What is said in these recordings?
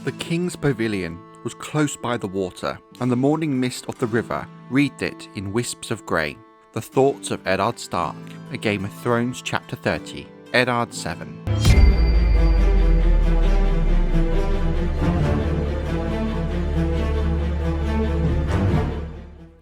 The king's pavilion was close by the water, and the morning mist of the river wreathed it in wisps of grey. The Thoughts of Eddard Stark, A Game of Thrones Chapter 30, Eddard 7.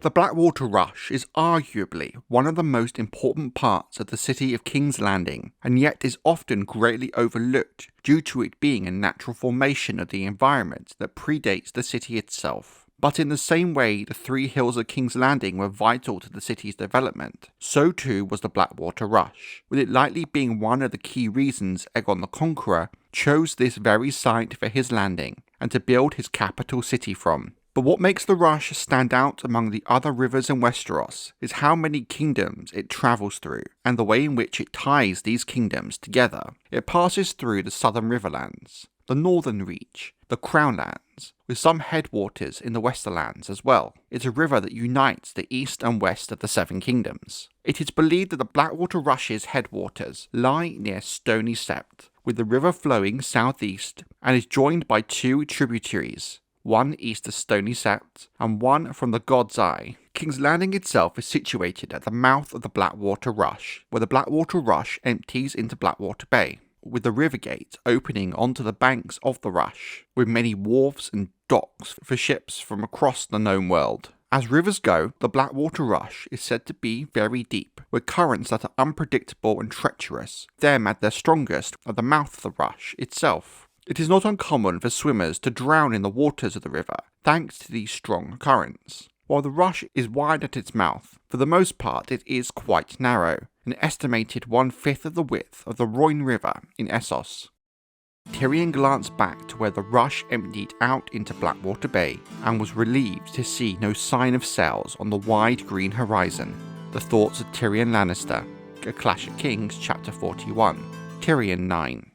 The Blackwater Rush is arguably one of the most important parts of the city of King's Landing, and yet is often greatly overlooked due to it being a natural formation of the environment that predates the city itself. But in the same way the three hills of King's Landing were vital to the city's development, so too was the Blackwater Rush, with it likely being one of the key reasons Aegon the Conqueror chose this very site for his landing, and to build his capital city from. But what makes the Rush stand out among the other rivers in Westeros is how many kingdoms it travels through, and the way in which it ties these kingdoms together. It passes through the southern riverlands, the northern reach, the Crownlands, with some headwaters in the Westerlands as well. It's a river that unites the east and west of the Seven Kingdoms. It is believed that the Blackwater Rush's headwaters lie near Stony Sept, with the river flowing southeast, and is joined by two tributaries, one east of Stony Sept, and one from the God's Eye. King's Landing itself is situated at the mouth of the Blackwater Rush, where the Blackwater Rush empties into Blackwater Bay, with the river gate opening onto the banks of the Rush, with many wharves and docks for ships from across the known world. As rivers go, the Blackwater Rush is said to be very deep, with currents that are unpredictable and treacherous, them at their strongest at the mouth of the Rush itself. It is not uncommon for swimmers to drown in the waters of the river, thanks to these strong currents. While the Rush is wide at its mouth, for the most part it is quite narrow, an estimated 1/5 of the width of the Rhoyne River in Essos. Tyrion glanced back to where the Rush emptied out into Blackwater Bay, and was relieved to see no sign of sails on the wide green horizon. The Thoughts of Tyrion Lannister, A Clash of Kings, Chapter 41, Tyrion 9.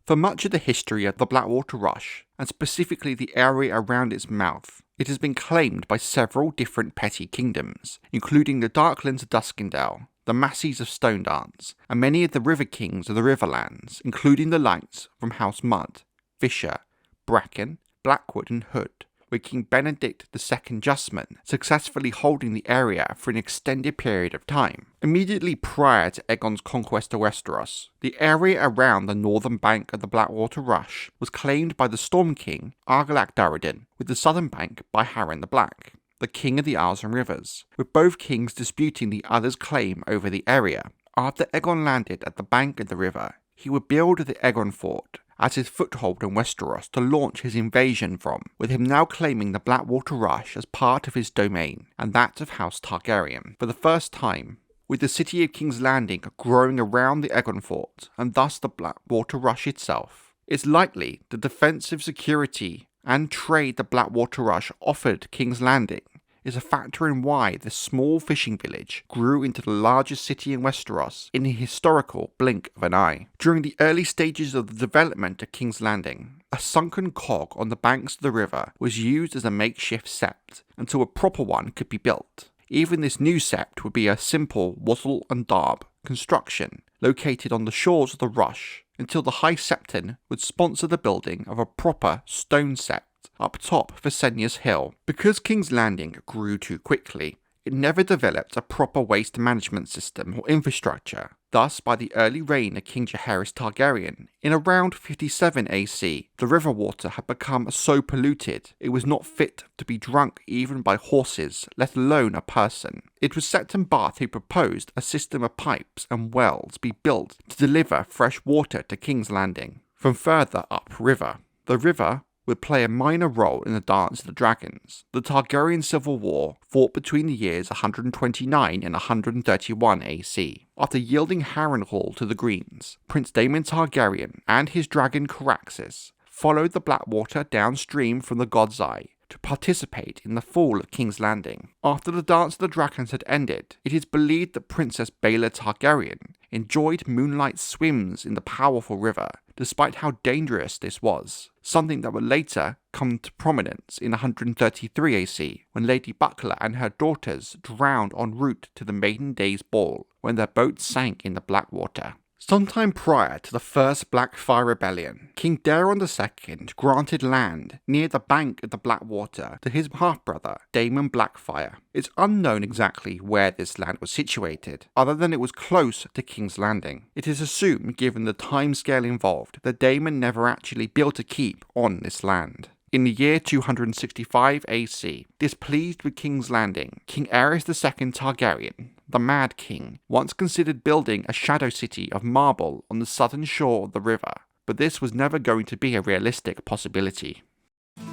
For much of the history of the Blackwater Rush, and specifically the area around its mouth, it has been claimed by several different petty kingdoms, including the Darklands of Duskendale, the Massies of Stonedance, and many of the River Kings of the Riverlands, including the Lights from House Mud, Fisher, Bracken, Blackwood and Hood, with King Benedict II Justman successfully holding the area for an extended period of time. Immediately prior to Aegon's conquest of Westeros, the area around the northern bank of the Blackwater Rush was claimed by the Storm King Argilac Durridon, with the southern bank by Harren the Black, the king of the Isles and Rivers, with both kings disputing the other's claim over the area. After Aegon landed at the bank of the river, he would build the Aegon Fort as his foothold in Westeros to launch his invasion from, with him now claiming the Blackwater Rush as part of his domain, and that of House Targaryen, for the first time, with the city of King's Landing growing around the Aegon Fort, and thus the Blackwater Rush itself. It's likely the defensive security and trade the Blackwater Rush offered King's Landing is a factor in why this small fishing village grew into the largest city in Westeros in a historical blink of an eye. During the early stages of the development of King's Landing, a sunken cog on the banks of the river was used as a makeshift sept until a proper one could be built. Even this new sept would be a simple wattle and darb construction located on the shores of the Rush, until the High Septon would sponsor the building of a proper stone sept up top Visenya's Hill. Because King's Landing grew too quickly, it never developed a proper waste management system or infrastructure. Thus, by the early reign of King Jaehaerys Targaryen, in around 57 AC, the river water had become so polluted it was not fit to be drunk even by horses, let alone a person. It was Septon Bath who proposed a system of pipes and wells be built to deliver fresh water to King's Landing from further upriver. The river would play a minor role in the Dance of the Dragons, the Targaryen Civil War fought between the years 129 and 131 AC. After yielding Harrenhal to the Greens, Prince Daemon Targaryen and his dragon Caraxes followed the Blackwater downstream from the God's Eye to participate in the fall of King's Landing. After the Dance of the Dragons had ended, it is believed that Princess Baela Targaryen enjoyed moonlight swims in the powerful river, despite how dangerous this was, something that would later come to prominence in 133 AC, when Lady Buckler and her daughters drowned en route to the Maiden Days Ball when their boat sank in the Blackwater. Sometime prior to the First Blackfyre Rebellion, King Daeron II granted land near the bank of the Blackwater to his half-brother, Daemon Blackfyre. It's unknown exactly where this land was situated, other than it was close to King's Landing. It is assumed, given the timescale involved, that Daemon never actually built a keep on this land. In the year 265 AC, displeased with King's Landing, King Aerys II Targaryen, the Mad King, once considered building a shadow city of marble on the southern shore of the river, but this was never going to be a realistic possibility.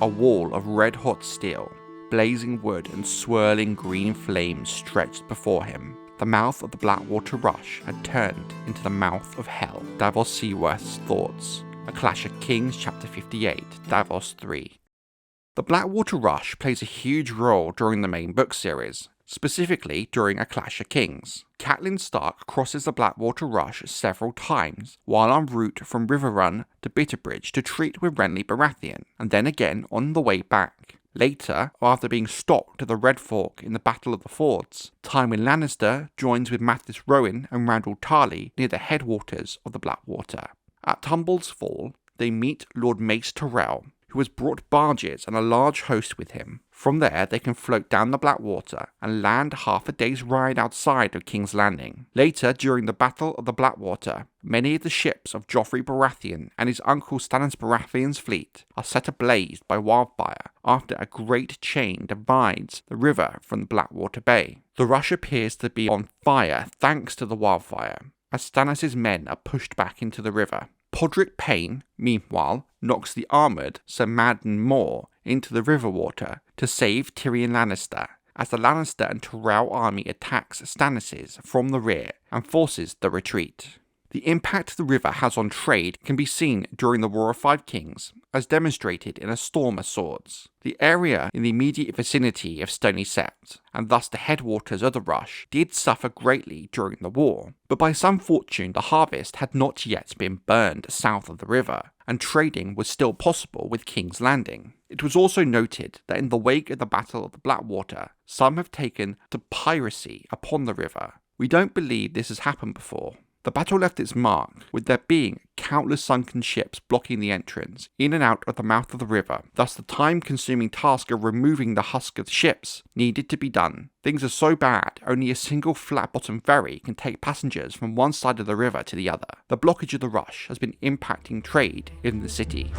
A wall of red-hot steel, blazing wood and swirling green flames stretched before him. The mouth of the Blackwater Rush had turned into the mouth of hell. Davos Seaworth's thoughts. A Clash of Kings, Chapter 58, Davos 3. The Blackwater Rush plays a huge role during the main book series, specifically during A Clash of Kings. Catelyn Stark crosses the Blackwater Rush several times while en route from Riverrun to Bitterbridge to treat with Renly Baratheon, and then again on the way back. Later, after being stopped at the Red Fork in the Battle of the Fords, Tywin Lannister joins with Mathis Rowan and Randall Tarly near the headwaters of the Blackwater. At Tumble's Fall, they meet Lord Mace Tyrell, who has brought barges and a large host with him. From there, they can float down the Blackwater and land half a day's ride outside of King's Landing. Later, during the Battle of the Blackwater, many of the ships of Joffrey Baratheon and his uncle Stannis Baratheon's fleet are set ablaze by wildfire after a great chain divides the river from the Blackwater Bay. The rush appears to be on fire thanks to the wildfire, as Stannis' men are pushed back into the river. Podrick Payne, meanwhile, knocks the armoured Sir Madden Moore into the river water to save Tyrion Lannister, as the Lannister and Tyrell army attacks Stannis' from the rear and forces the retreat. The impact the river has on trade can be seen during the War of Five Kings, as demonstrated in A Storm of Swords. The area in the immediate vicinity of Stony Sept, and thus the headwaters of the Rush, did suffer greatly during the war, but by some fortune the harvest had not yet been burned south of the river, and trading was still possible with King's Landing. It was also noted that in the wake of the Battle of the Blackwater, some have taken to piracy upon the river. We don't believe this has happened before. The battle left its mark, with there being countless sunken ships blocking the entrance in and out of the mouth of the river. Thus the time-consuming task of removing the husk of the ships needed to be done. Things are so bad, only a single flat-bottomed ferry can take passengers from one side of the river to the other. The blockage of the Rush has been impacting trade in the city.